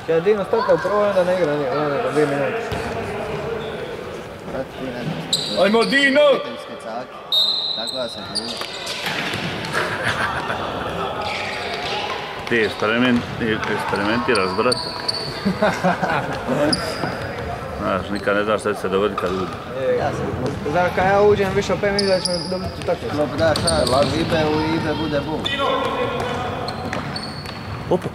Kad je Dino stakao prvo, onda ne igra, nego 2 minute. Ajmo Dino! Tako da se gluda. Ti eksperimentiraš, brate. Znaš, nikad ne znaš šta će se dogoditi kad uđe. Znači, kad ja uđem više od 5 minuta da ćemo dobiti tako. Klop da šans, u Ibe bude bum. Opa!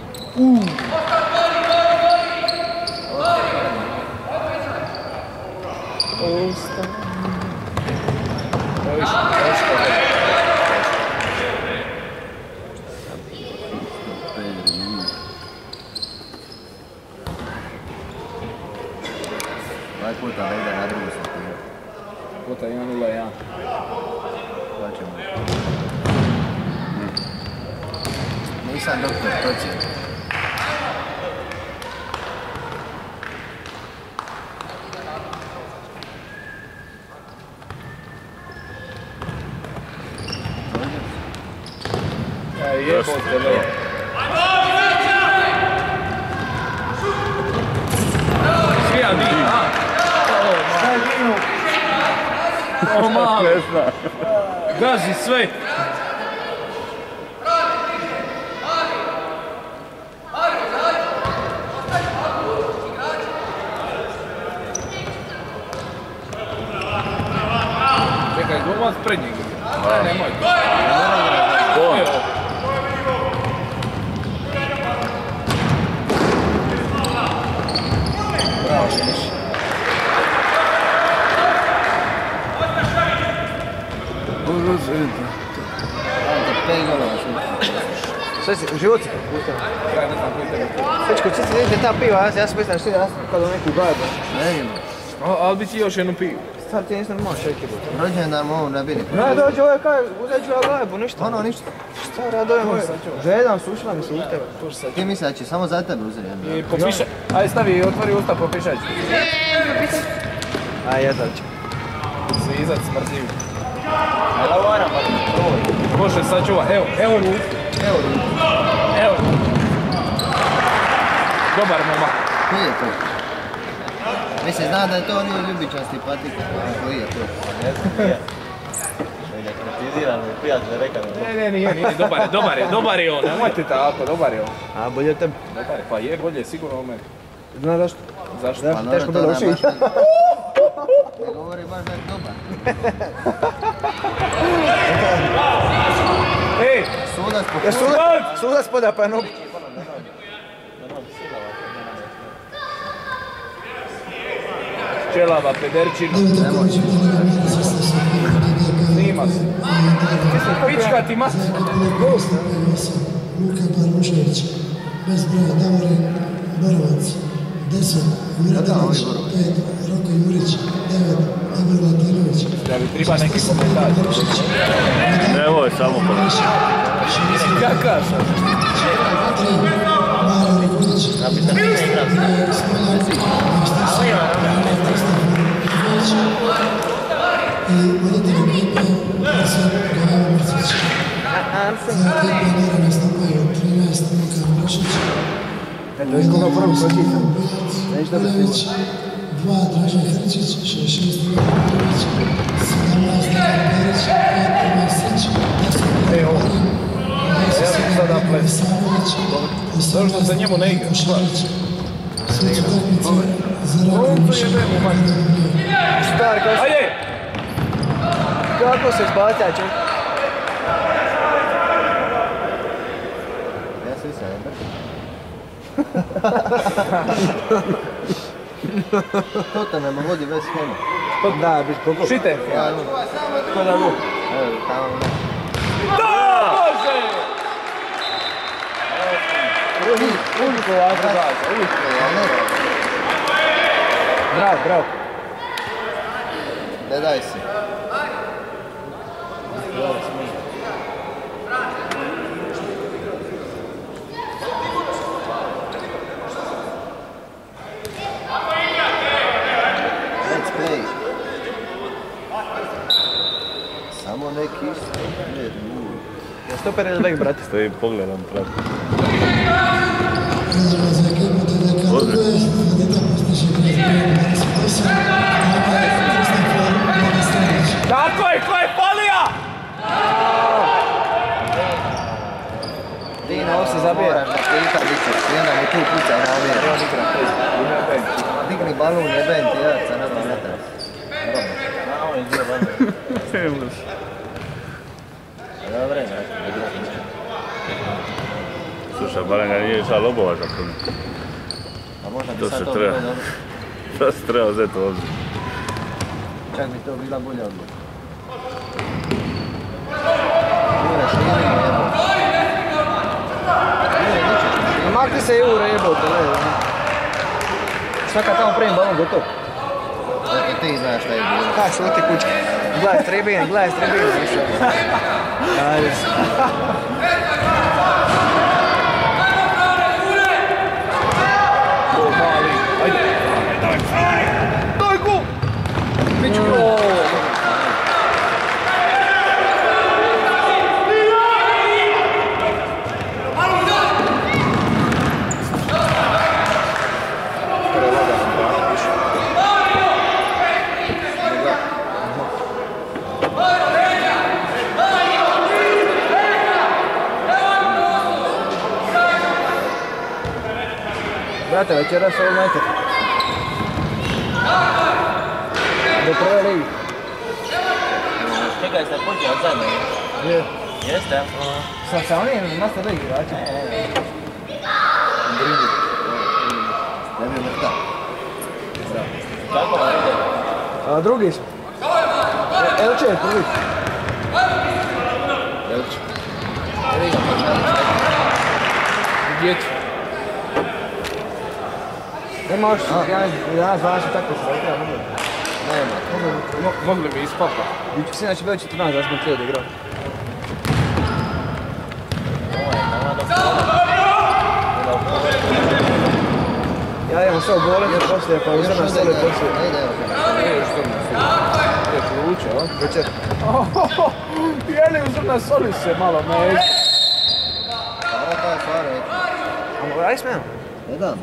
Ovaj puta ne ide na drugu sredinu. Puta 1-0-1. Pa ćemo. Nisam doktor procjena. Jebote, ne. Svi Adi, a? Šta je Dino? O malo. Gazi sve. Čekaj, glumac pred njega. Ne, nemoj. Sve si, u životu? Sečko, či si vidite ta piva, ja sam mislim da što ja sam kao da neku gajbu. Ne idemo. Ali bi ti još jednu pivu. Stvar ti nisam možeš čekaj. Rođendan ovom ne bili. Ne, dođe ovaj kaj, uzet ću ja gajbu, ništa. Ono ništa. Šta ja dojem ovaj? Žedan su ušla mi se u tebe. Ti misli da će samo za tebe uzeti jednu? I popišaj. Ajde stavi, otvori usta, popišaj. Aj, jedan će. Svizac smrdljiv. Ajde, varam, može, sačuva. Evo ruku. Evo. Dobar momak. Koji je to? Mislim, zna da je to onaj ljubičasti patik. Koji je to? Kritiziran mi prijatelj rekao. Ne, nije, dobar je on, nemojte tako, dobar je on. A, bolje od tebe. Dobar je, pa je bolje, sigurno od mene. Znaš zašto? Zašto? Da, Pa teško bilo uši. Ne govori baš da je dobar. Ej! Sudac po Ja sudac poda pa nogu. Čelava, pederčina. Snima se. Pička ti mas. Luka Parmušević, bez broja Davorin Borovac, 10 Miradinović, 5 Roko Jurić, 9 Igor Latirović. Da bi treba neki komentar. Evo je samo komentar. Kakav sam? 3 Maro Rikulić, 2 i voditelj ekipe Arsen Gaja Mrcić. Za ekipe Dora nastupaju 13 Luka Brošić, Eto, viš koga prvo pročita. Neće da bi Milović, 2 Dražen Hrčić, 6 Milan Milović, 17 Dejan Perić, 5 Ivan Sreć, 10 Milan Marin, 10 Milan Savović, 18 za njemu ne igra. Košarić. Sve su takmice za Raković. Star, kako se izbaca čovjek? Ja svi se ne To te nema vodi bez schema. Da, biš koliko? Šite. Ko da bu? Evo, tamo ne. Da, Bože! Uvijek ovako gaza, uvijek. Bravo. Ne daj se. Let's play. Samo neki isto. Ja stoper ili bek, brate? Stoji pogledam, prati. Za ekipu TDK Tako je, ko je falija? Dino, ovo se zabije. Moraš da pita ličeš, i onda mu tu pucaj namjer. Digni balun, jebem ti jarca, ne znam metra. On je izgleda balon. Ne može. Dobre, znači, Slušaj, barem ga nije išla lobova za puno. a možda bi To sad se to treba. bilo dobro. To se treba uzeti u obzir. Čak bi to bila bolja odluka. Jure, širi, jebo. Jure, ničeš, širi. Makni se Jure jebote, ne. Šta kad tamo prvim balon gotov? Zato ti znaš šta je bilo. Kaj, šuti kućka. Gledaj strebine, više. Ajde. Gol mali. Ajde. Daj gol! Biću gol! Brate, večeras ovo United. Do prve ligi. Čekaj, ste počeli od zadnje? Je. Jeste, ja? Sa onim Master League igračima. Ne bi mrta. Kako vam ide? Drugi smo. Elče je prvi. Elč. Evi ga počali. Djecu. Nema još 11-12 tako se igra. Nema. Mogli bi ispapa. Sinoć je bilo 14 da smo htjeli da igramo. Ovo je nama do pola. Ja idemo sve u bolest, poslije pa uzrna soli poslije. Ne ide, evo. Je kluče, o? Večer. Jeli uzrna soli se malo među. Dobro, to je fara. Aj smijemo. Ne dam.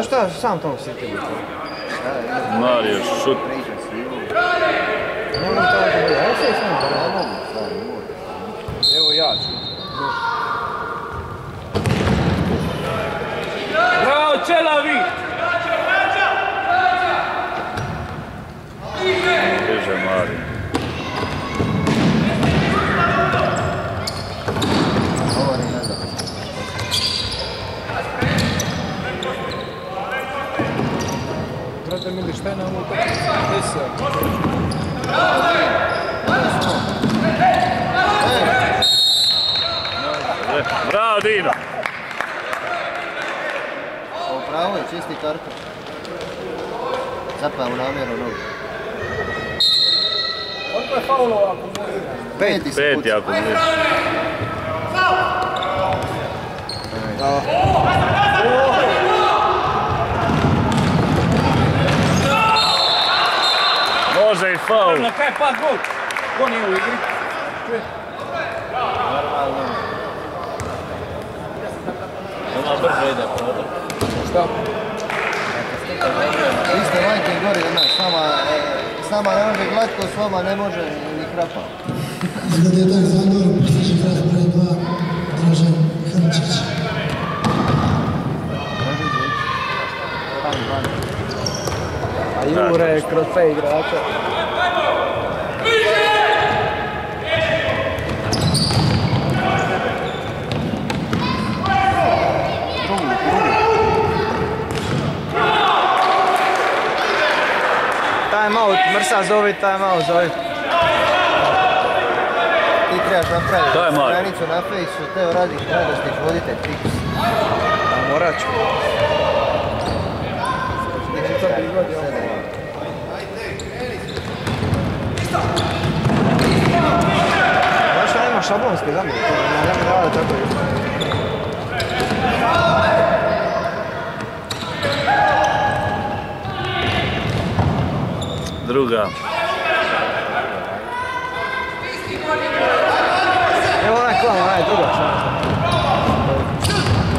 Šta sam tamo sjetio? Mario, šut. Priča si. Nemoj to da bude, aj sve smijemo. Ne mogu, stvar, ne mogu. Evo ja ću. Bravo, Čelavi! Bliže Mario. Ovo ni ne znam. Brate mili, šta je na ovom desio? Bravo, Dino! Pravo je, čisti karton. Zapao namjeru nogu. Koliko je faulova akumulira? Peti se Peti puca. ako nije. Može i faul. Na kaj pad gol? Ko nije u igri? Normalno. Ima brzo ide, prodo. Šta? Vi ste majke gori od nas, sama ne može glatko, s vama ne može ni krapa. Zgodetak Zagor, postiže igrač broj 2, Dražen Hrnčić. A Jure je kroz 5 igrača. Time out, Mrsa zovi, time out zovi. Ti trebaš napraviti To je mali. stranicu na fejsu, Teo Radostić, voditelj Tiks. A morat ću. Znaš šta ima šablonski zamjer? Ne rade tako isto. Druga. Evo onaj klan, onaj druga šta.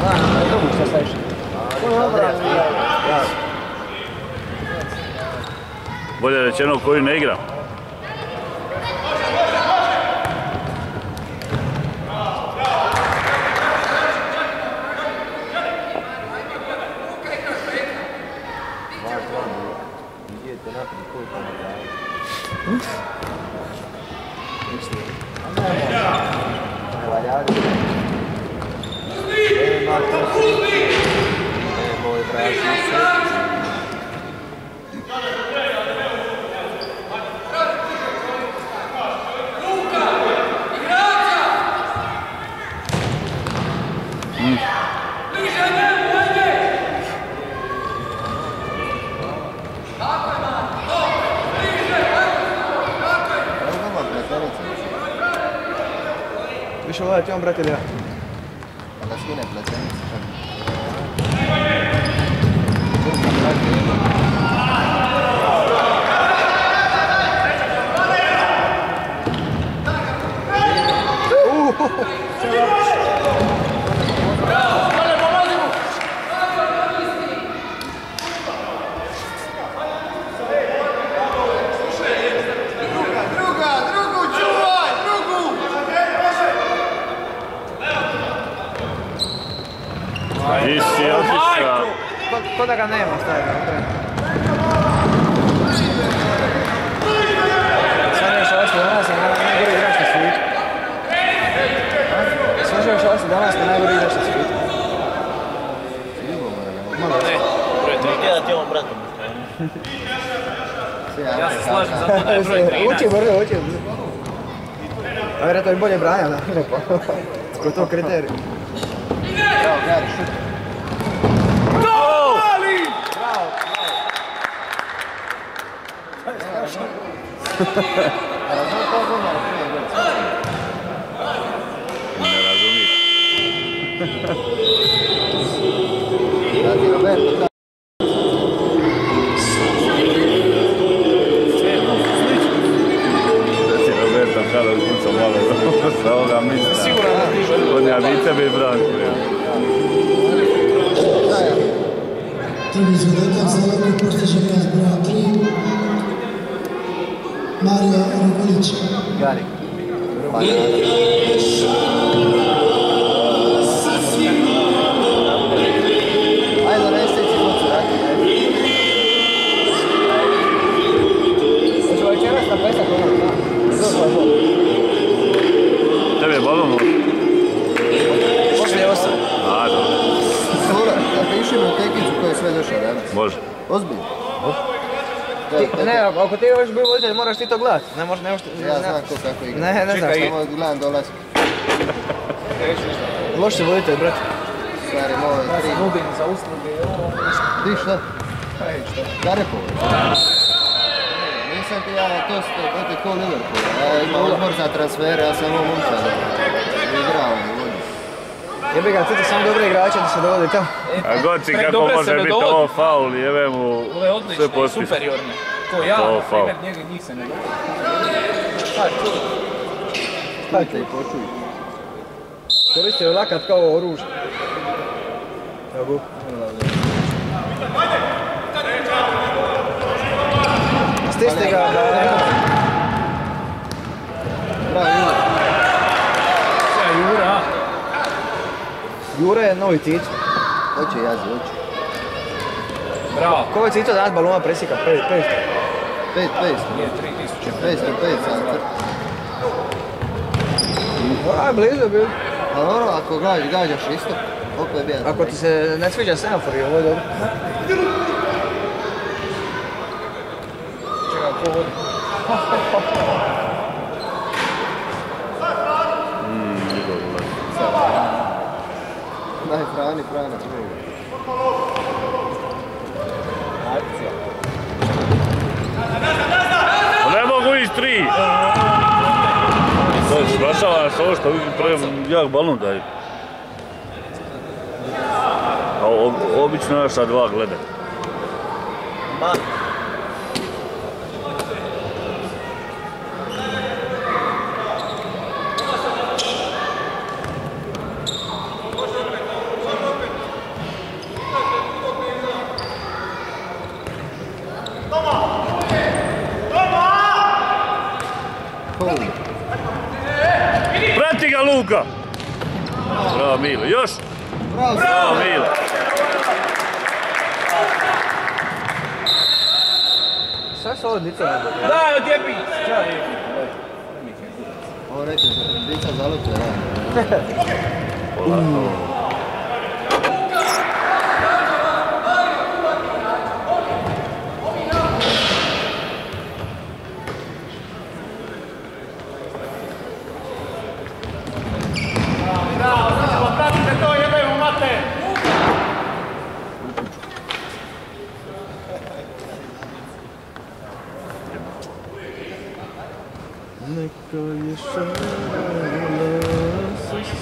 Onaj drugu šta staviš. Andrija Spija. Bolje rečeno koju ne igram. Idete naprijed koliko ne daje. Ne valjali. Nema to sliči. Nemoj brati se. Više gledajte on, brate, ili ja? Da skine plecenicu. Ti si otišao. Ko da ga nema, staje ga okren. Svađa još ovo danas je najgori igrač na svijetu. Svađa još ovo danas je najgori igrač na svijetu. Gdje ti ovom bratom? Ja se slažem za to da je broj 13. Uči brzo, uči. A vjerojatno bi bolje branja, da? Ko to kriterij. Bravo, Gari, šut. Ne razumiješ. Dati Roberto, da. Dati Roberto kada ukuca malo sa ovoga mista. Siguran da ti. On ja bi tebi branio. Drugi zadatak za ovakvu postiže igrač broja 3. Mario Rogolić. Gari. Ajde, donesi si mocu, raki. Hoće večeras na pesak ono, da? To je bol. Tebi je balon ovo? Poslije 8. A, dobro. Dobro, napiši mi u tekicu koji je sve došao danas. Može. Ozbiljno. Ne, ako ti još bio voditelj, moraš ti to gledat. Ne možeš... Ja znam ko kako igra. Ne znam šta. Samo gledam dolazim. Loš si voditelj, brate. Stari moj, tri. Nudim za usluge i ovo. Di šta? Garepovo. Nisam ti ja, to ti ko Liverpool. Ja imam odbor za transfere, ja sam ovo momčad. Igrao mi vodim. Jebi ga, ti samo dobre igrače da se dovodi tamo. A goci kako Dobre se može ne biti dovodi. ovo faul, jebe mu Ovo je odlično sve i postiže. superiorno. Ko ja, Ovo na faul. primjer, njih se ne dovodi. Šta je čudo? Čujte i počujte. Koristio je lakat kao oružje. Evo go. Stisni ga, Bravo, Jure. Sve, Jura. Jure je novi Tito. Hoće jazi, hoće. Bravo. Ko je Tito danas balona presika? 5. 5-5. Nije 3000. 5-5 sam tr. Aj, blizu je bio. A dobro, ako gađaš isto, koliko je bijan? Ako ti se ne sviđa semafor, je ovo dobro. Čekaj, ko vodi? Igor ulazi. Daj, Frana. Pa ne mogu ići 3! To je sprašava nas ovo što jak balon daju. A obično naša dva gledaju. Luka! Bravo Mile, još! Bravo Mile! Sve su ovo dica ne dobro. Daj, odjebi! Ovo reći, dica zalutne, da. Neka je šala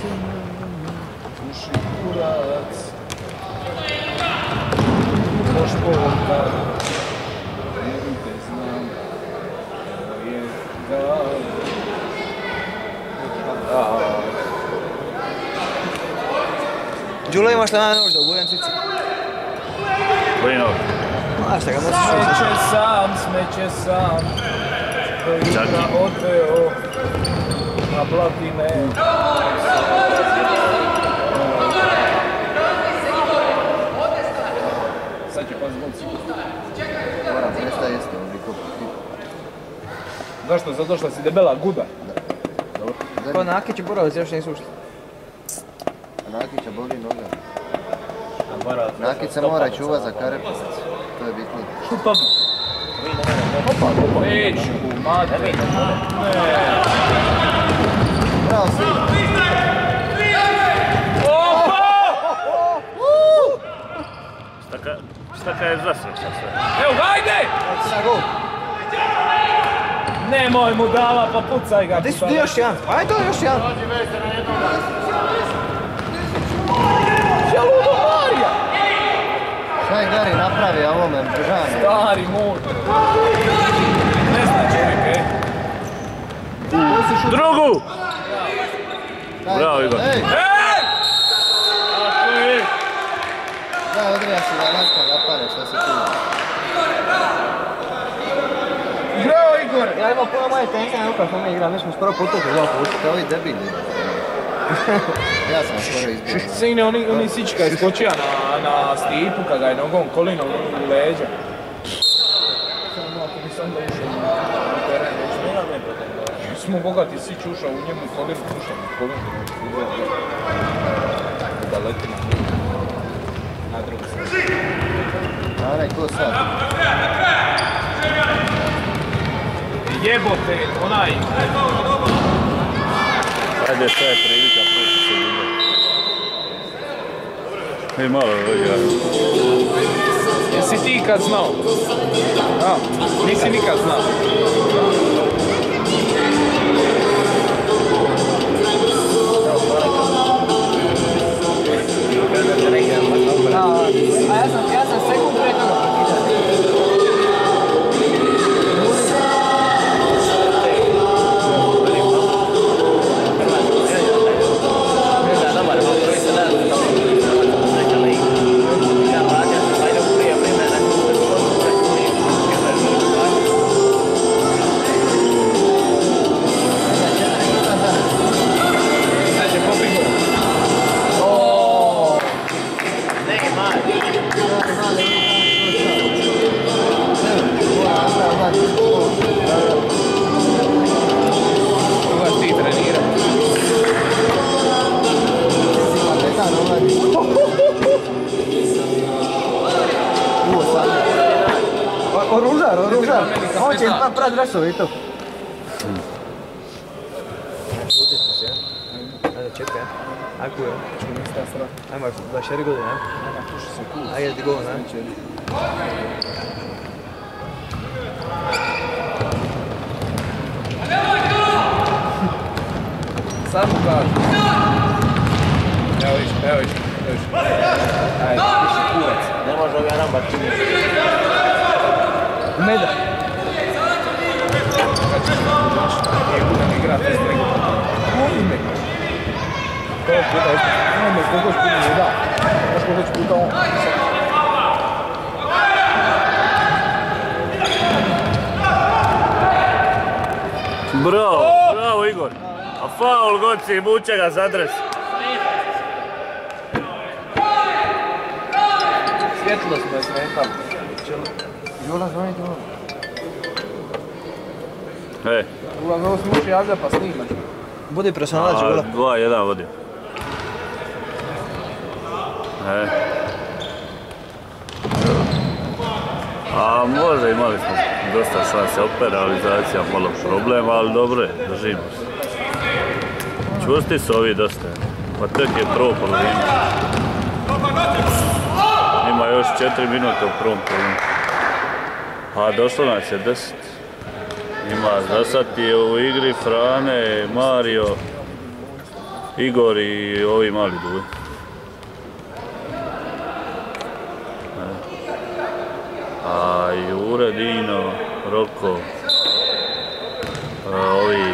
sa nama, puši kurac. Moš povukar, jedin te znam, ovo je dan. Đula, imaš li na nož da ubudem cici? Koji nož? Znaš šta ga nosiš? Smeće sam. Ga odveo na blatine. Sad će pa zbog sigurno. Moram presta jesti, ovoliko. Zašto? Zato što si debela guda. Ko Nakić i Borovac još nisu ušli. Nakića boli noga. Nakić se mora čuvat za karepac. To je bitnije. Šupa. Neću, mate. Ne. Bravo, svi. Staka je zasreć sad sve. Evo, hajde! Nemoj mu dala, pa pucaj ga. Gdje su ti još jedan? Ajde to još jedan. Šaludo Marija! Šta je Gari napravi, a ovome državni? Stari moj. Ne zna čovjek, Drugu! Daj, Bravo, Igor. Ej! Tako je! Daj, odrija se da naska napane što se tu. Bravo, Igor! Ja imam puno manje tenka nego kad smo mi igrali, mi smo skoro putovali 2 puta. Kao ovi debili. Ja sam skoro izbio. Sine, oni sička je skočija na Stipu kad ga je nogom kolinom u leđa. Samo ako bi sam da ušao na teren, smo bogati sić ušao u njemu kolinu, ušao na kolinu. Da leti na drugu stranu. Anaj, ko sad? Jebote, onaj! Ajde, sve je prilika, proći se ljubav. I malo igra. Jesi ti ikad znao? A, nisi nikad znao. A ja sam sekund prije toga prekidao. Koga ti trenira? Oružar. On će prat dresove i to. Putit ću se, ja? Ajde, čekaj, ja? Ajde, kuj, ja? Ajde, 24 godine, ja? Ajde, ti govor, ja? Sad mu kažu. Evo viš. Ajde, piši kurac. Ne može ovaj Arambar činiti. Meda. Kad ćeš naš, nije budem igrat iz njega. Ime. Koliko puta isto. Nemoj koliko ću puta ne da. Znaš koliko ću puta on. Bravo, bravo Igor. A faul, Goci, vuče ga za dres. Svjetlo smo je smetali. Jola, zvoni Jola. Uglavnom ovo se može javljati pa snimaš. Budi personalac, Jola. 2-1 vodi. A može, imali smo dosta šanse, opet realizacija malo problema, ali dobro je, držimo se. Čusti su ovi dosta, pa tek je prvo polovina. Ima još 4 minute u prvom polovinu. A došlo nas je 10. Ima, za sad je u igri Frane, Mario, Igor i ovi mali duvi. A Jure, Dino, Roko, ovi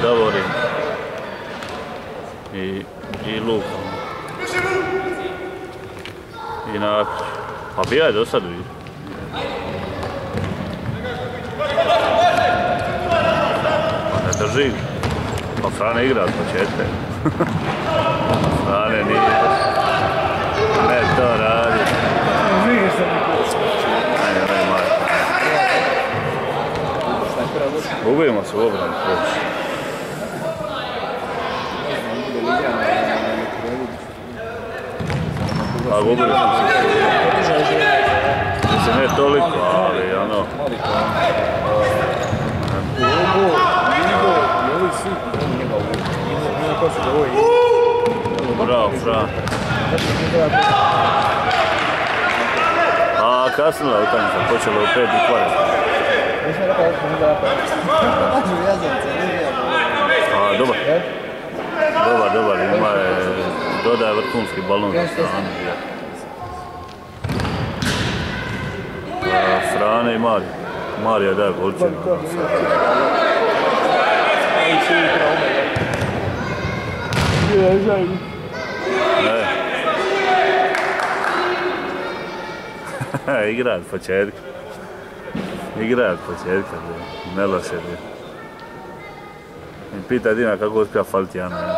Davorin i Luka. I Nakić. Pa bija je do sad u igri. Pa ne drži. Pa Frane igra od početka. Frane nije. Ne to radi. Gubimo se u obranu previše. A gubili smo se. Mislim, ne toliko, ali ono... Bravo, Fran. A kasnila je utakmica, počela u 5 i kvart. A, dobar. Dobar, ima je, dodaje vrhunski balon za stranu. Frane i Mario. Mario daje golčina. Igra od početka. Igra od početka, ne loše bi. I pita Dina kako uspija faliti Jana.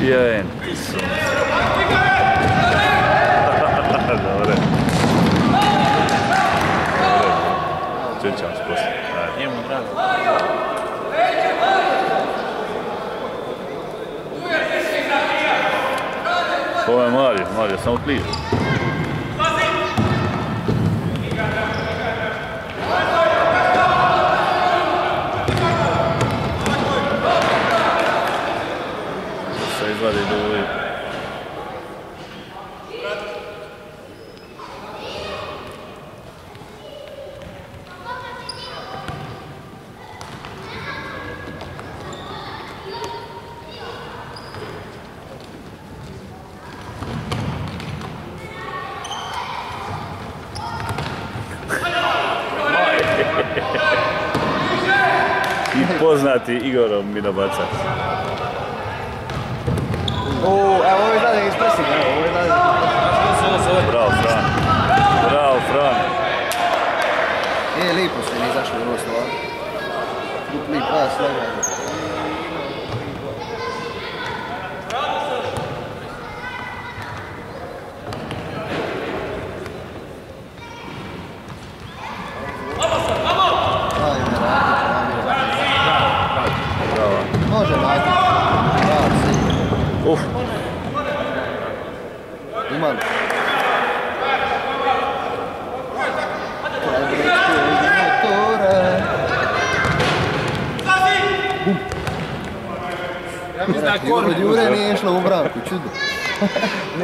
Jen ti su. Dobre. Čućam se poslije. Njemu drago. Ovo je Mario, samo pliže. Se izvadi Duvi. I poznati Igorov minobacac. Evo ovo je dalje iz presinga, ovo je dalje. Bravo, Fran. Bravo, Fran. Lijepo ste mi izašli u ovo stvar. Dupli pas, lagano. Može Nakić. Bravo, si. Uf. Ima li? Od Jure nije išlo u branku, čudno.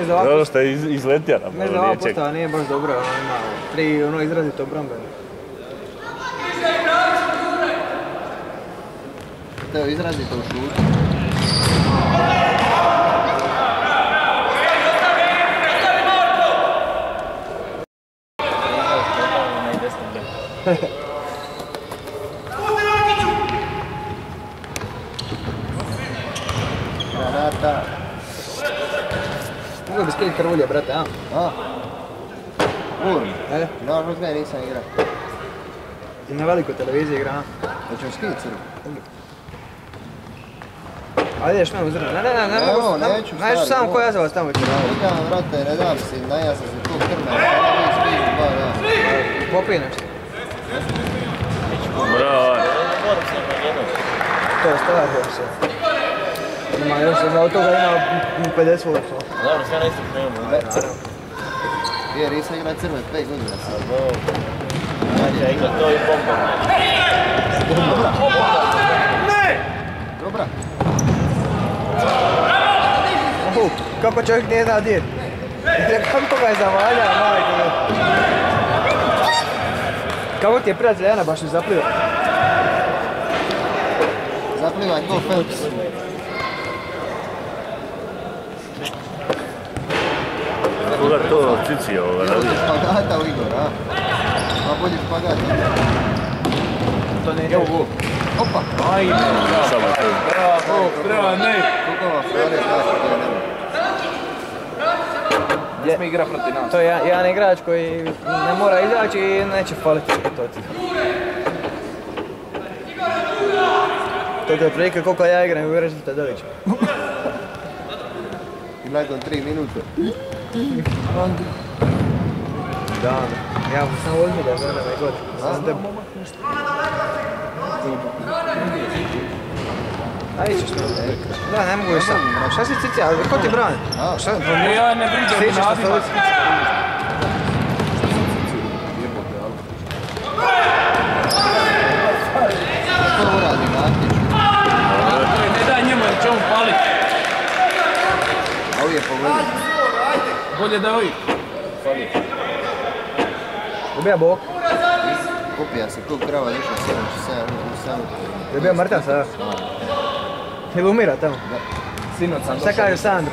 Zato što je izletio na Ne znam, ova postava nije baš dobra, ima izrazito obrambeno. Evo, izrazito u šutu. Granata. Mogu bi skrit krvulje, brate, a? A? Urmi. E? Da, protiv mene nisam igrao. I na velikoj televiziji igram. Hoćemo skit crvo? Ajde, ideš mene uzrati. Ne, Evo, neću. neću, Neću stari, samo ovo. ko jazavac tamo ću raditi. Igram, vrate, ne dam si, ja sam se tu krmeo, sada vi skit 2 dana. Popij nešto. Bravo. Moram s njima jednog. To je stvar još se. Ima još, od toga ima 50 volopsa. Dobro, sve na istu krenu. Jer nisam igrao crve 5 godina sam. Znači, ja igram to i bombom. Dobra. Kako čovjek nije zna dir. Kako ga je zavaljao, majko. Kako ti je prijatelj Jana baš ne zaplio? Zaplivaj ko Phelps. Koga to cici ovoga radi? Špagata u Igor, a? Ma bolji špagat. To ne ide u gol. Opa! Ajde, Samo to. bravo, ne. Kukova Flore, znaš što je nema. Gdje smo igra protiv nas? To je jedan igrač koji ne mora izaći i neće faliti to ti. To je otprilike koliko ja igram i uvjeren ćete doći. I nakon 3 minute. Da, ja sam volim da znam me god. Sam te... Ajde ćeš to. Da, ne mogu još sam. Šta si cici, ali ko ti brani? Šta? Ja ne vriđam Sjećaš što nadimak. stoji? Što uradi Matić? Ne daj njemu jer će on palit. A uvijek pogledaj. Bolje da ovi. Ubija bok. Kupija se ko krava, išao 7 Je bio mrtav sada? Ili umira tamo? Sinoć sam Šta došao. kaže Sandra?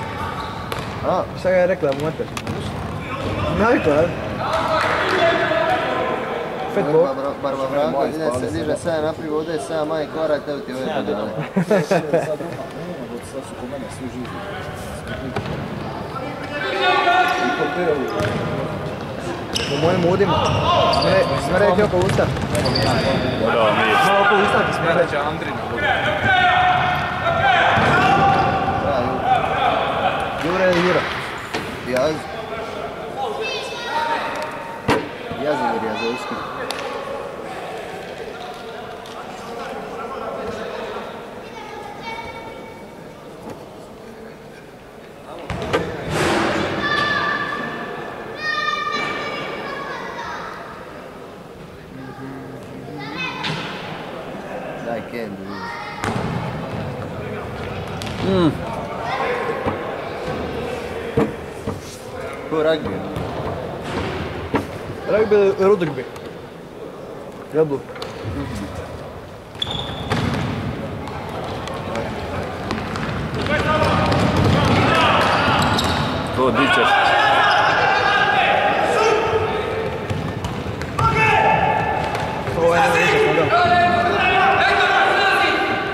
A, Šta ga je rekla mu mrtav? Navikla, ali? Fet bok. Barba Branko, diže 7 napriv, ovdje je 7 manje korak, evo ti ove budale. U mojim udima. Smere ti oko usta. Bravo, mi. Malo oko usta ti smere. Merađa Andrina. Jure ili Jura? Jaz. Jazimir Jazovski. Daj Kendu. Ko rugby? Rugby ili rudrugby? Jablu. To dičeš. Ovo je nema ništa koga.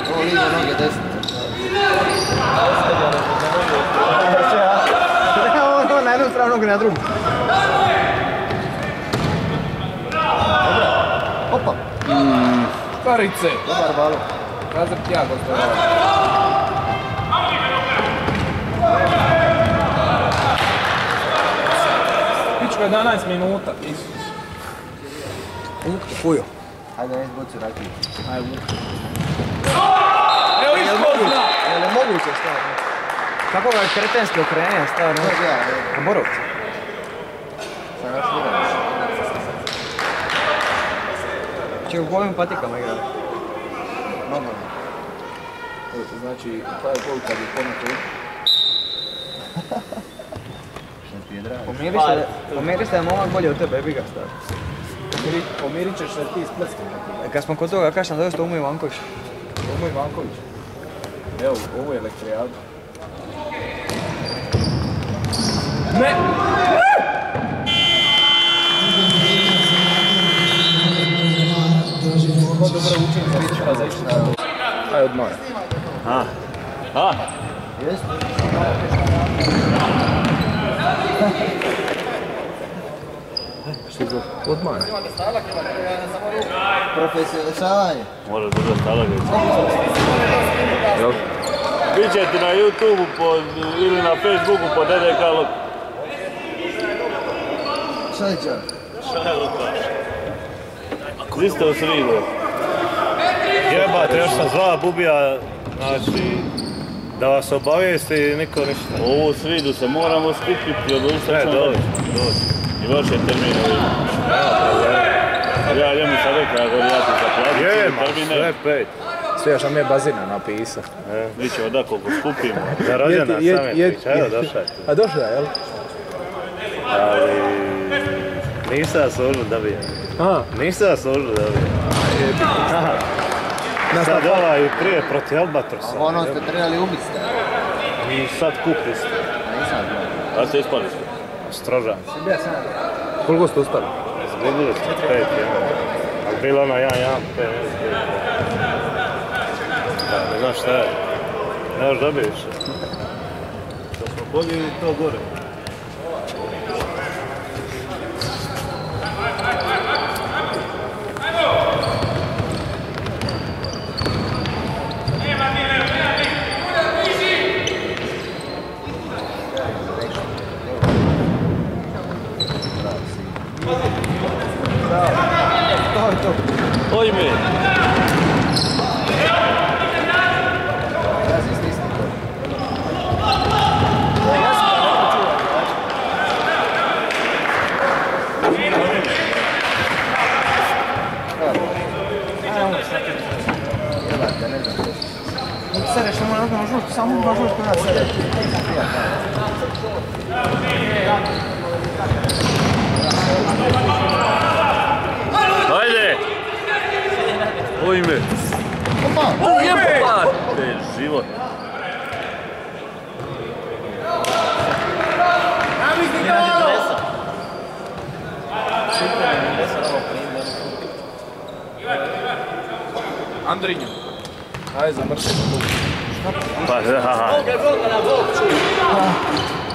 Ovo ligo noge desno. Ovo na jednu stranu, nogu na drugu. Opa! Starice. Dobar balon. Razred ja, gospodin. Pičko je 11 minuta. Isus. Kujo. Ajde, ne izboci rakiju. Aj, vuku. Evo iskozna! Je li moguće staviti? Kako ga je kretenski okrenio staviti? Može ja, Na borovcu. sam našliran. Če u ovim patikama igrali. Normalno. Znači, taj je gol kad je ponekao. Što ti je drago? Pomiri se da je momak bolje od tebe, jebi ga staviti. Pomirit ćeš se ti s pleskom. Kad smo kod toga, kaš nam došli Tomo Ivanković. Tomo Ivanković. Evo, ovo je elektrijada. Ne! Ovo dobro učim za sutra za išta. Aj od mora. Jesi? Odmah. Profesionalno. Moraš držati stalagicu. Biće ti na YouTube ili na Facebooku po DDK Luk. Šta je čak? Vi ste u sridu. Jebate, još sam zvao Bubija, znači, da vas obavijesti, niko ništa. Ovu sridu se moramo skupiti, odlučiti Ne, ćemo dođi. I vaše termine. Ja njemu sam rekao, ako ja ti zaplatim termine, Sve 5. Sve još nam je bazina napisao. vi ćemo da koliko skupimo. Za rođena sam je priča, evo došao je tu. A došao je, jel? Ali... Nisam službu dobio. Aha. Nisam službu dobio. Sad ovaj prije protiv Albatrosa. Ono ste trebali ubiti ste. I sad kupi ste. Nisam znao. A ste ispali ste? Strožan. Koliko ste ostali? Zgubili ste 5-1. Ali bilo ono 1-1, 5-1. Ne znaš šta je. Ne još dobio više. Da smo podigli to gore. Oj me! Ja se stisnem to. Jebate, ne znam. Nek se reš, samo na žutu, samo na žutu na sebe. Hajde! Oj me! Jebate! Život! Andrinja. Ajde, zamršimo. Pa, haha.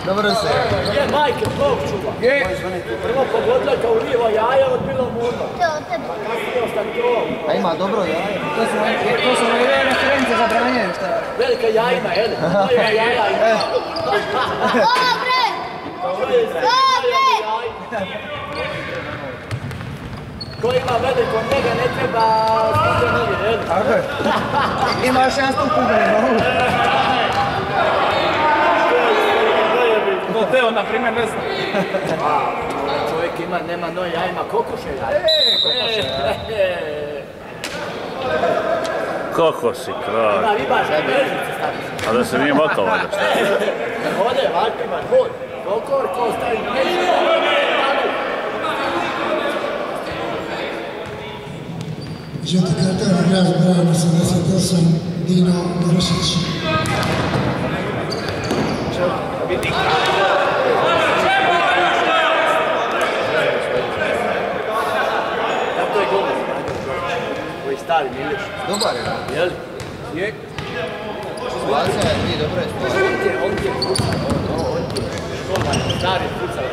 Dobro se. Je, majke, Bog čuva. Prvo pogodila kao lijevo jaja, odbilo murno. Kasnije ostalo. A ima dobro jaje. To su ove reference za branje, šta? Velika jajima, jel? Moja jaja ima. Dobre! Dobre! Ko ima veliko njega ne treba skupe noge, jel? Tako je. Ima još jedan stup ugleda. To Teo, na primjer, ne zna. Čovjek nema noje, ja ima kokoše jaja. Kako si kralj. Ima ribaže, vežice staviti. A da se nije makao, da šta je? Ode, valjda ima tvoj. Kokor, ko stavi vežice. Žuti karton, grad Brana 88, Dino Morošić. Kako je gol? Koji stari Miliš. Dobar je. Jel? Je. Situacija je nije dobra. On ti je pucao. On ti je školman, stari pucao.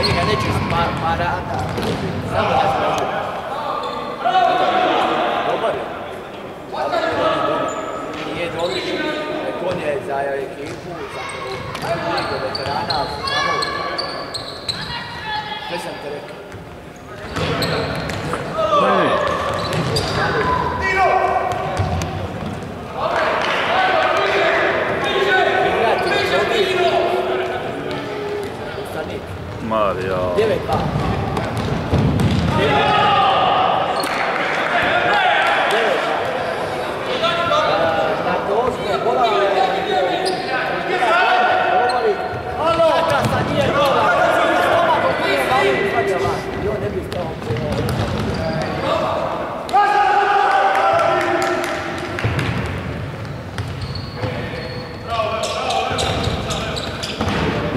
Oni ga neće parada. Samo da se nađe. Dobar je. Nije odličan. On je za ekipu, za ligu veterana, samo... Sve sam te rekao. Igrati čovjek. Ustanik. Marija. 9-2.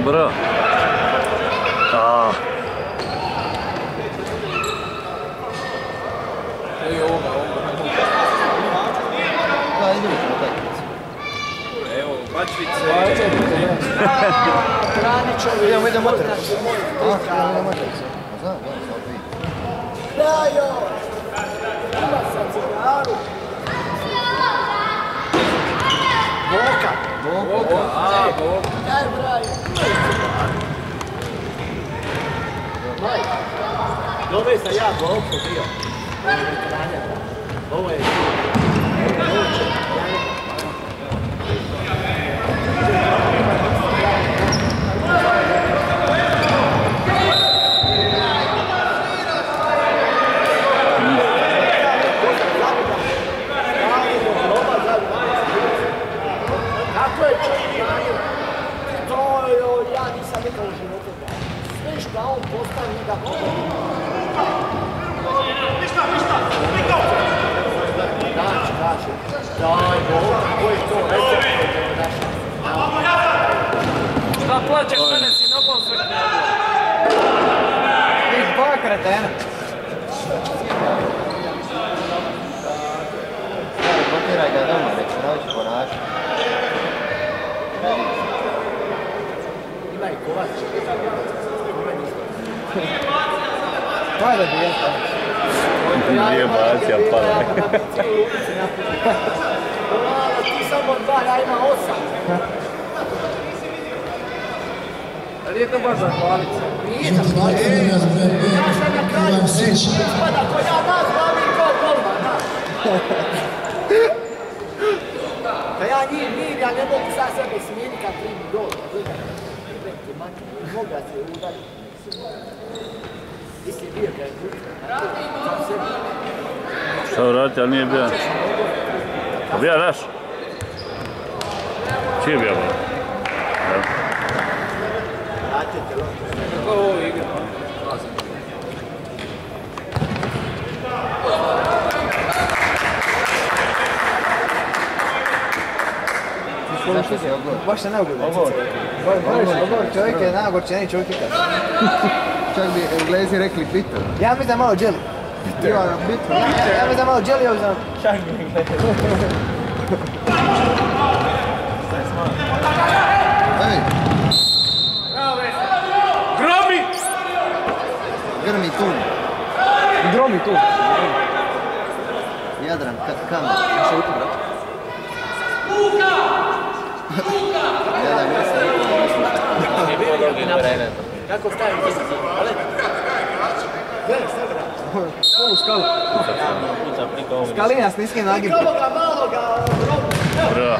Bro. Da, idemo u utakmicu. Evo, bačvice. Kranićovi. Idemo Matricu. Idemo Matricu. Znam, sad vidim. Brajo! Ima sa cigaru. Boka. Boka, a, Boka. Daj, Brajo. Maj, dove sam ja Boku bio. Ovo je kako je čovjek? To ja nisam nikad u životu. Sve što on postavi njega Dači. Daj, Boga, ko je to? Šta plaćeš, mene si nogom zvrknjavio? Ti dva kretena. Blokiraj ga doma, nek se nauči ponašati. Ima i Kovač. To je da bi jel tamo. Nije bacija pala. Ti samo dva, ja ima 8. Ali je to baš zahvalit se. Nije zahvalit. Ja sam na kraju. Ispada ko ja nas bavim kao golman, znaš. Da ja njih, ja ne mogu sad sebe smijeni kad primi gol. Moga se udari. Ti si bio kad je kuća. Šta vrati, ali nije bio. A bija naš? Čiji je bio? Kako je ovo igra? Baš se neugodno. Ogor čovjek je najogorčeniji čovjek ikad. Čak bi Englezi rekli bitter. Ja mislim da je malo jelly. Ja mislim da je malo jelly ovdje. Čak bi Englezi. Gromi! Grmi tu. Gromi tu. Jadran, kamer. Jadran, ja sam kako stavim ti? Gledaj, šta gra? Polu skalu. Skalina s niskim nagibom. Ovoga maloga grobu. Bravo.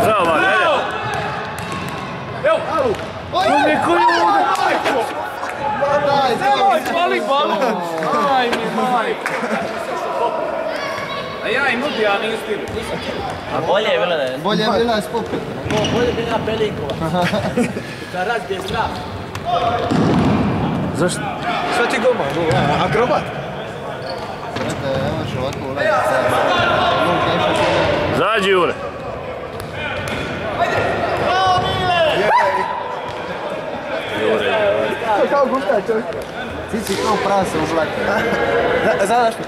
Bravo, Mari, ajde. Evo! Neko je ovdje, majko! Nemoj, pali balon! Aj mi, majko! A ja im nudi, a nije stilu. A bolje je bilo da je. bolje je bila s popet. Bolje bi na Pelinkova. Da razbije strah. Zašto? Šta ti golman? Akrobat? Znate, evo ću ovako ulaziti sad. Zađi, Jure. Jure, Kao gušta čovjek. Ti si kao prase u blake. Znaš zašto?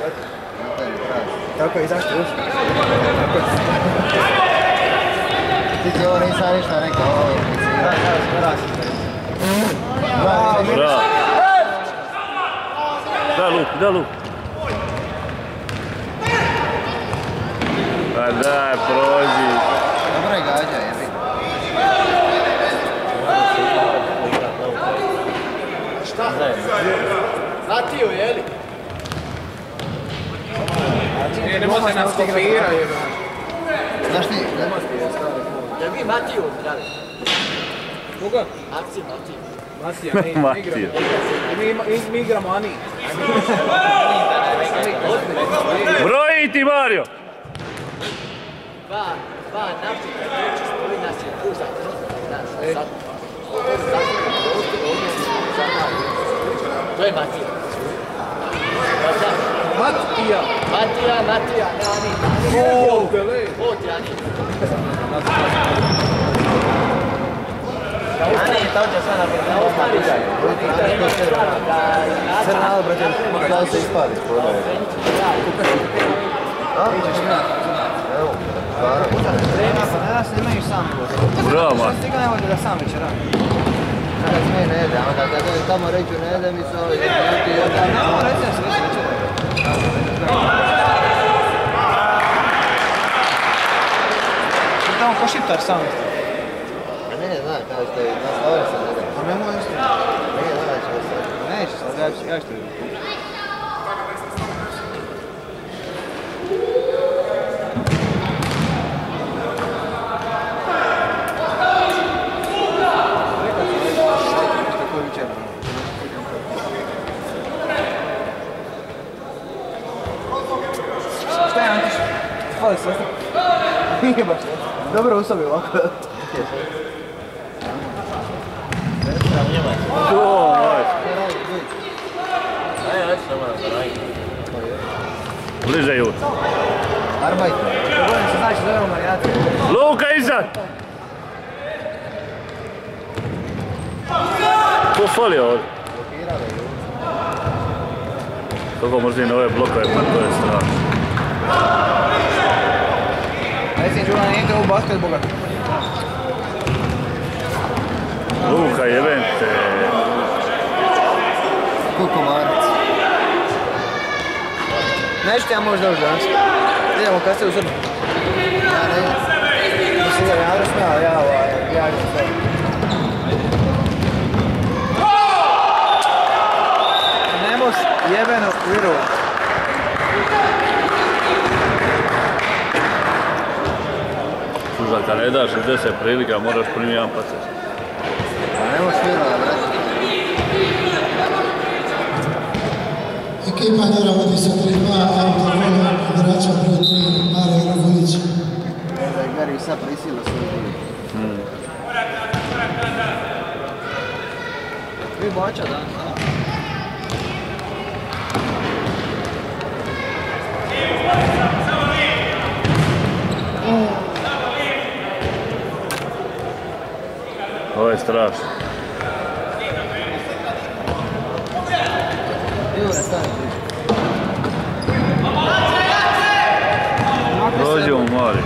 Tako je, zašto još? Ti si ovo nisam ništa rekao, ovo je bravo. Da luk, da luk. Pa daj, prođi. Dobro je gađa, jebi. Šta? Matiju, jeli? Nemojte nas kopiraju. Znaš ti? Da vi Matiju zdravi. Koga? Akciju Matiju. Matija, Matija. Mi igramo Ani. Broji ti, Mario! Dva napika, treći stoji nas je puzak. To je Matija. Matija! Matija, ne Ani. O, Pele! O ti Ani. Ani je tamo će sad napraviti. Da ostaniš. Crnalo, brate, da se ispali. A? Ićeš na. Evo. Ne da se ne meniš sam gos. Bravo, man. Što stiga ne može da sam večera? Kada sme ne jede, onda kad dođe tamo reću ne jede mi se ovaj ljudi i onda... Nemo reći da se već večera. Što tamo ko šiptar sam isto? Ne, znaš, kao što je, na stavlja se ne jede. A ne moj isto? Ne, znaš, neće sad, ja ću te vidjeti. Šta je Antiš? Hvali se. Nije baš to. Dobro u sobi ovako. Bliže ju. Arbajt. Govorim se znači zovemo marinaciju. Luka iza! Ko fali ovdje? Kako mrzim ove blokove, pa to je strašno. Recim Đula, nije te u basket bogat. Luka, jebem te. Kuko marac. Neću ti ja možda doći danas. Idemo kad se u Srbu. Ja ne idem. Mislim da ja smijao, ja ću sve. Ne moš jebeno virovat. Služaj, kad ne daš 60 prilika, moraš primiti jedan pacet. Pa ne moš virovat, brate. Ekipa Njera vodi sa 3-2, autogolom igrača broj 3, Mare Grobović. Da je Gari sad prisilo svoj dio. Vi bača danas, da? Ovo je strašno. Dođemo Mari.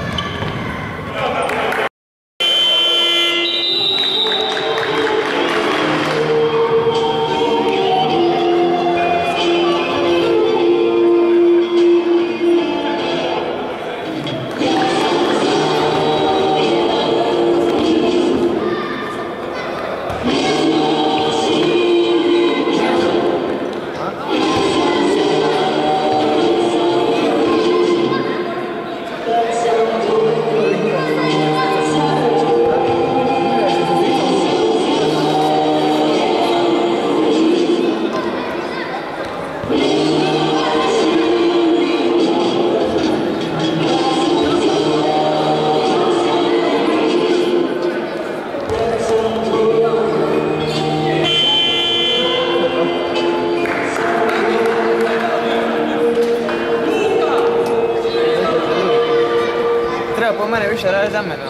Po mene više radi za mene,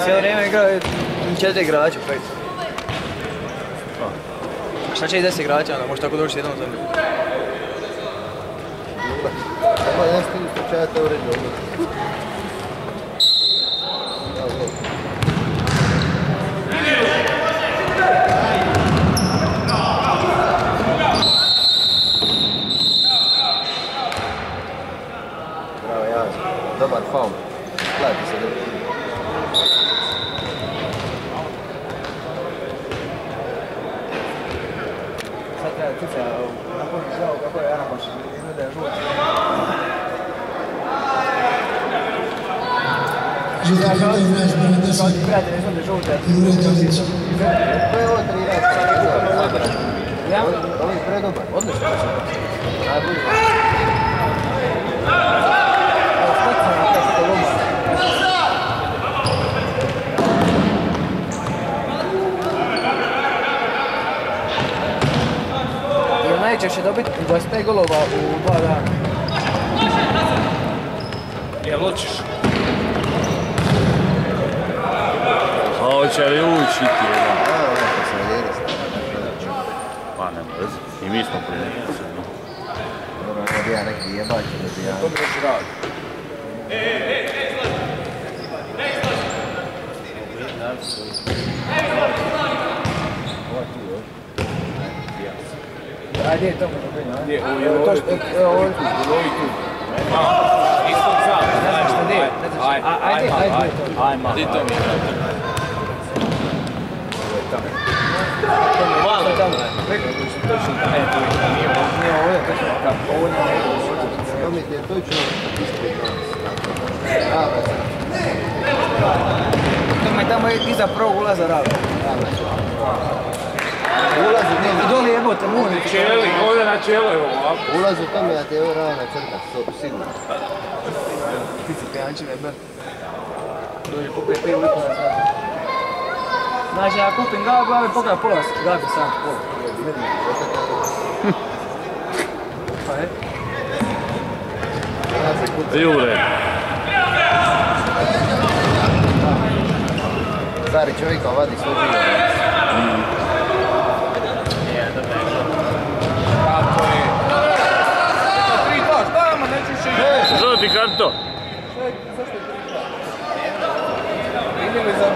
cijelo vrijeme igrao 4 igrača projekt. Šta će i 10 igrača onda, možeš tako doći jednom za mene. Tako je, nešto ili slučaja to uređu ovdje. Bravo, Jaž, dobar faul. Plati se dobro. Sad treba Cica napuniti žao kako je Ana baš izgleda žuti. Žuta Žuta igrač broj 10. Prijatelj, nisam da žuti. Jure Delić. To je ovo 3 igrač. Ja? Ovo je predobar. Odlično. Najbolji. Evo, špacam na kaj se lomba. Najčešće dobiti 25 golova u 2 dana. Jel hoćeš? A hoće li ući ti jedan? Evo, neka se vjeri staviti. Pa ne može. I mi smo primjeni se. Dobro, ne bi ja neki jebač, da bi ja... Dobro ću rad. Ajde, je tamo da Evo ovdje tu. Ispod zada. Ne znaš što gdje? Ajde. Di to mi je? Malo tamo. Točno tamo. Nije ovdje, točno kako. Ovo nije ovdje. To mi je točno ispred nas. To mi tamo iza prvog ulaza rave. Ulazu, ne, doli jebote, muni. Čeli, ovdje na čelo je ovako. Ulazu tamo ja te evo ravna crta, sigurno. Ti si pijančine, ber. Dođe kupuje 5 lipa na sat. Znači, ja kupim gabu, ja mi pokaj pola gabi sam pola. Pa je? Jure. Stari čovjeka vadi svoj život. Kako je? Eto 3-2, šta je, ma nećeš ići? Žuti karton. Zašto je 3-2? Ideli za...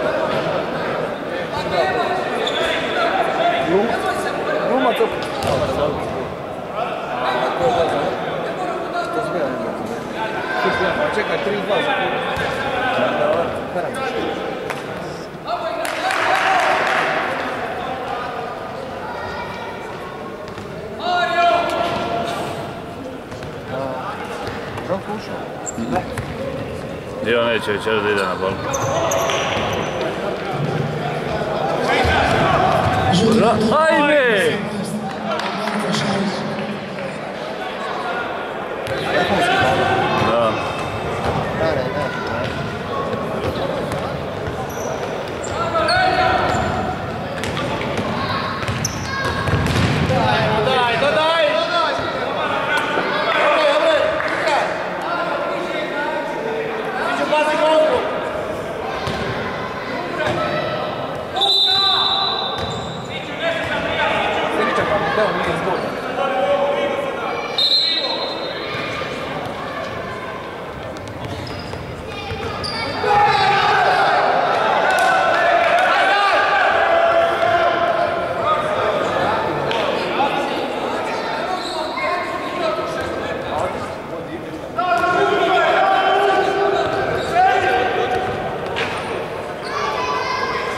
Glumac opet. Čekaj, 3-2 za Dio neće večer da ide na balkon. Ajme! Da.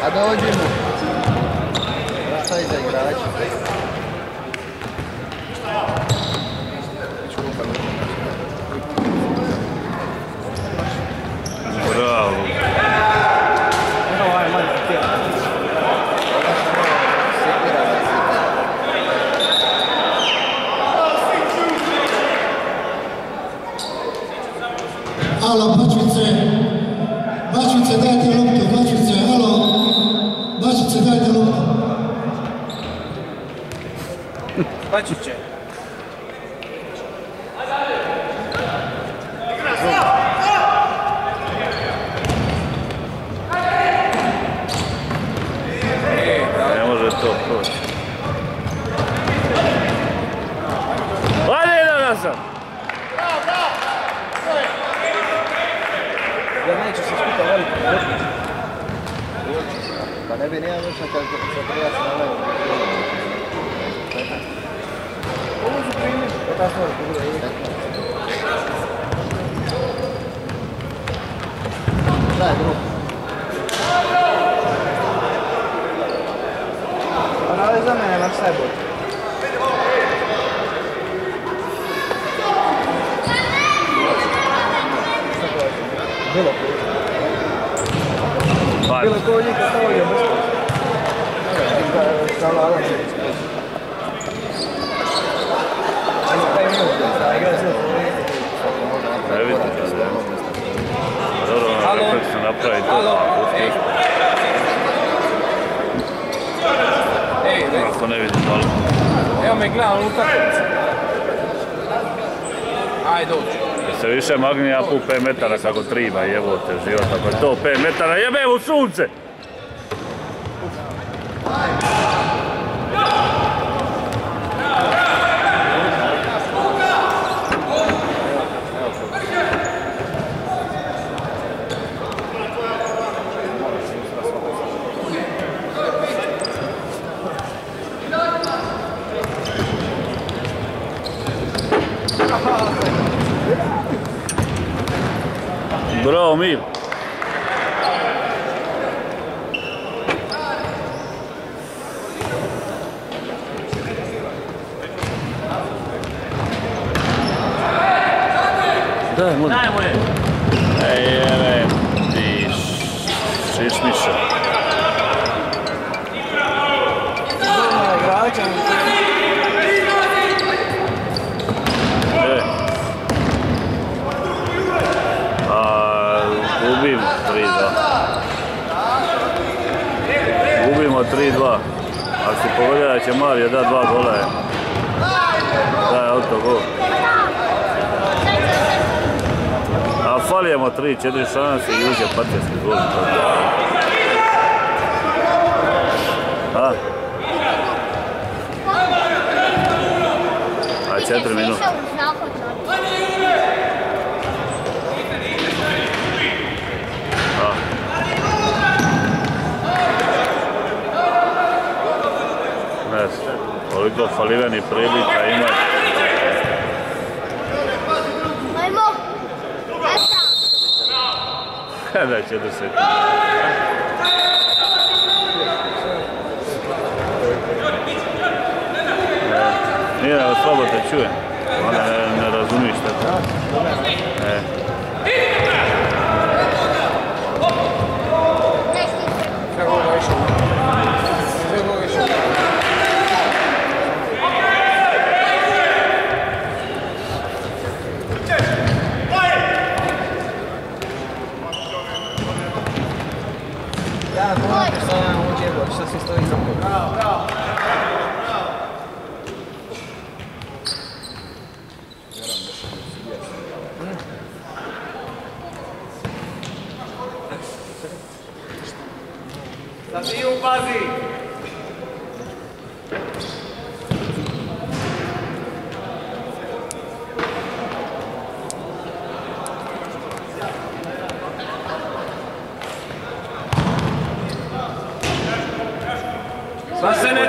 A dođemo. Šta je za igrači? Bravo. Alo, Bačice, dajte loptu, Bačice, alo, Bačice, dajte loptu. Bačiće. Ne može to proći. Ajde, idem ja sam! Ja neću se skupa veliti. Pa ne bi nijem više kad se prija se nalaju. Ovo su primjer. Ta stvar bude i daj, drugo. Pa nalaj za mene, naš sajbor. Bilo koji. Bilo koji njih kad stavio brsko. Stavila Adam se ispred. Ajmo 5 minuta, da igra sve. Ne vidim da je. Dobro, kako se napravi to. Ako ne vidim malo. Evo me gledam utakmicu. Ajde dođi. Se više magni ja pu 5 metara kako triba, jebote život, ako je to 5 metara, jebe u sunce! Bravo, Mil. Daj, molim. Daj, molim. Jebe, ti šišmiša. Gubimo 3-2. Gubimo 3-2. Ako si pogledaj da će Mario da 2 gola je. Da je autogol. A falijemo 3-4 šanse i uđe partijski gol. A? A 4 minuta. Koliko faliranih prilika ima. Ajmo! Da će da se... Nije, slabo te čujem. Ona ne razumije šta to.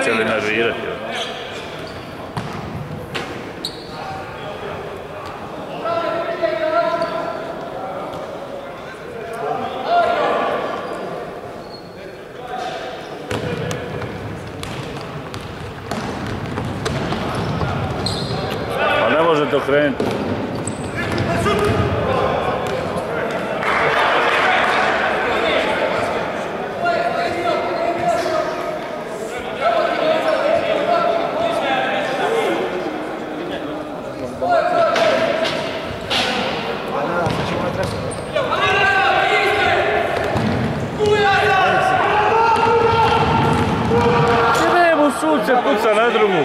Počeli nervirati. Pa ne može to krenuti. Sud se puca na drugu.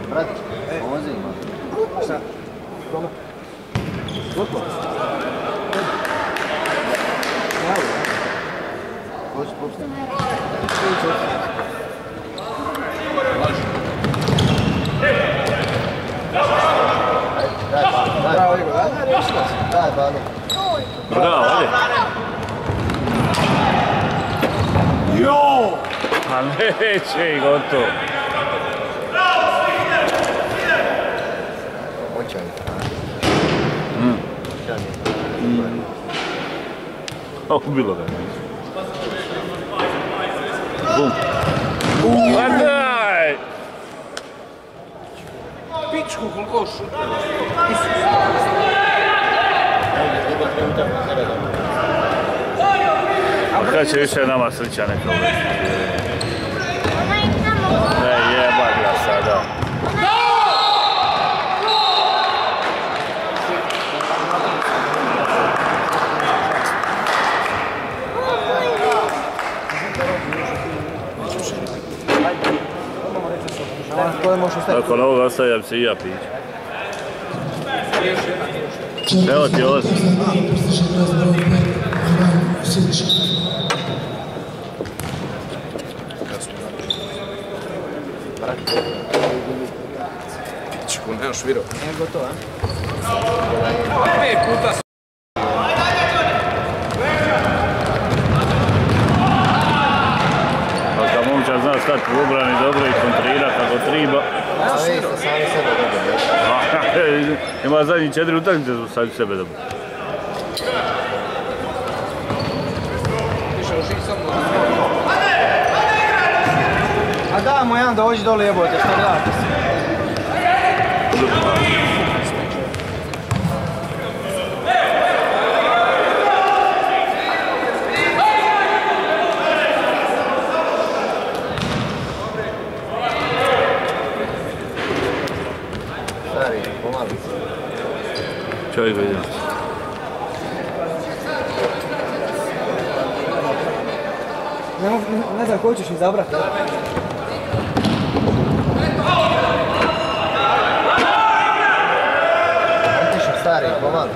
Brate, pomozi ima. Šta? Kome? Gotovo. Hoće popustiti. Bravo, Igor, daj, rešilo se. Daj, Bado. Bravo, ajde. Jo! A neće i gotovo. Očaj. Ubilo ga. Bum. Pa daj! Pičku koliko šuta. A kad će više nama sliča neka uvijek? Ne, jebat ga sada. Nakon ovoga ostavljam se i ja pić. Evo ti ovo. Pičku, nemaš virao. Nije gotovo, a? 5 puta. stati u obrani dobro i kontrirati kako triba. A vi ste sami sebe dobro. Ima zadnji 4 utakmice su sami sebe dobro. A da mu jedan dođi dole jebote, što gledate se? Stari, pomalo. Čovjek vidim. Ne znam koju ćeš izabrati. Antiša, stari, pomalo.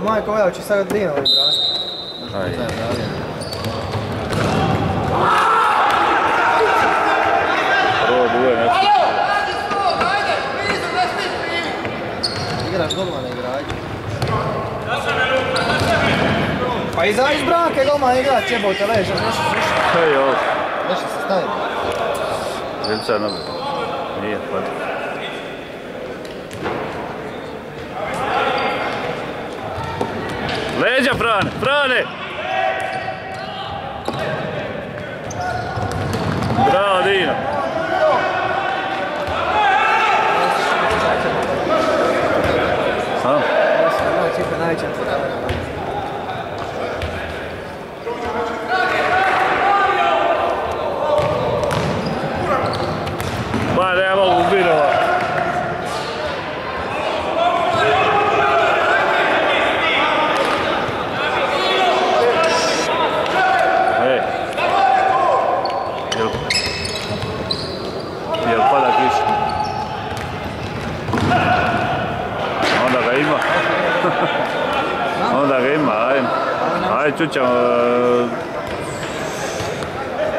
Majko, ovaj hoće sad Dinamo igrati. Hajde. Prvo duje nešto. Igraš golmana igraj. Pa izađi iz branke golmana igrati, jebote leže, nešto sluša. Kaj je ovo? Nešto se stavi. Želca je nobe. Nije, hvala. Leđa, Frane! Frane! Bravo, Dino! Ha? Pa ne mogu birova. Jel pada kiša? Onda ga ima. Onda ga ima, ajde. Ajde čućemo.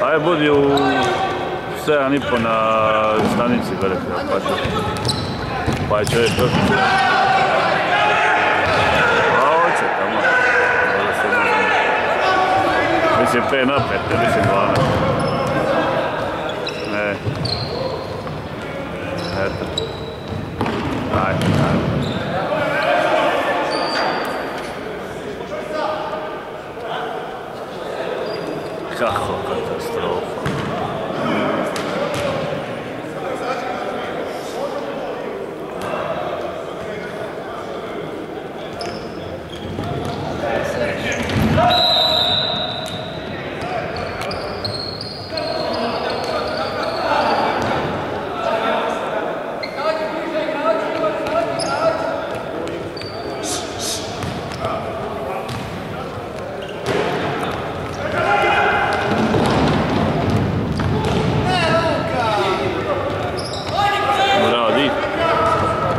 Ajde budi u 7,5 na stanici velike. Pa je čovjek to. A hoće tamo. Mislim 5 na 5, ne mislim 12. Ne. Eto. Ajde, ajde. Kako katastrofa.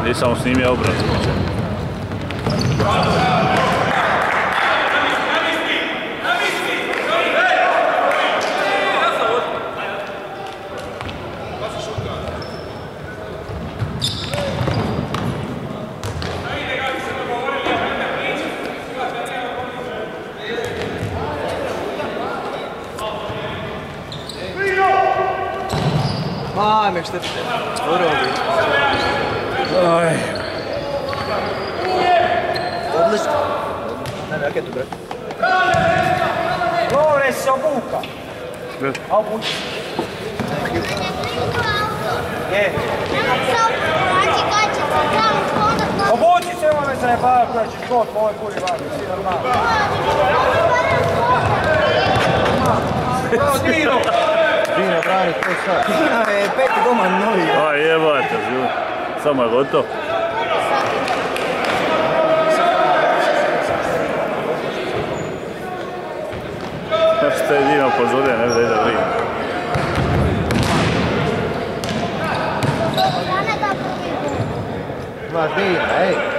Nisam snimio obraz. štetite. Dobro ovdje. Odlično. Ne, raketu, bre. Lovre se obuka. A obuči. Je. Obuči se, ovo me se ne bavio, koja ćeš god po ovoj kuri vani, svi normalno. Bravo, Dino! Dino brani tvoj sad. Dino je peti golman novi. A jebate, život. Samo je gotov. Što je Dino pozorio, ne zna da vrije. Imaš Dino, ej.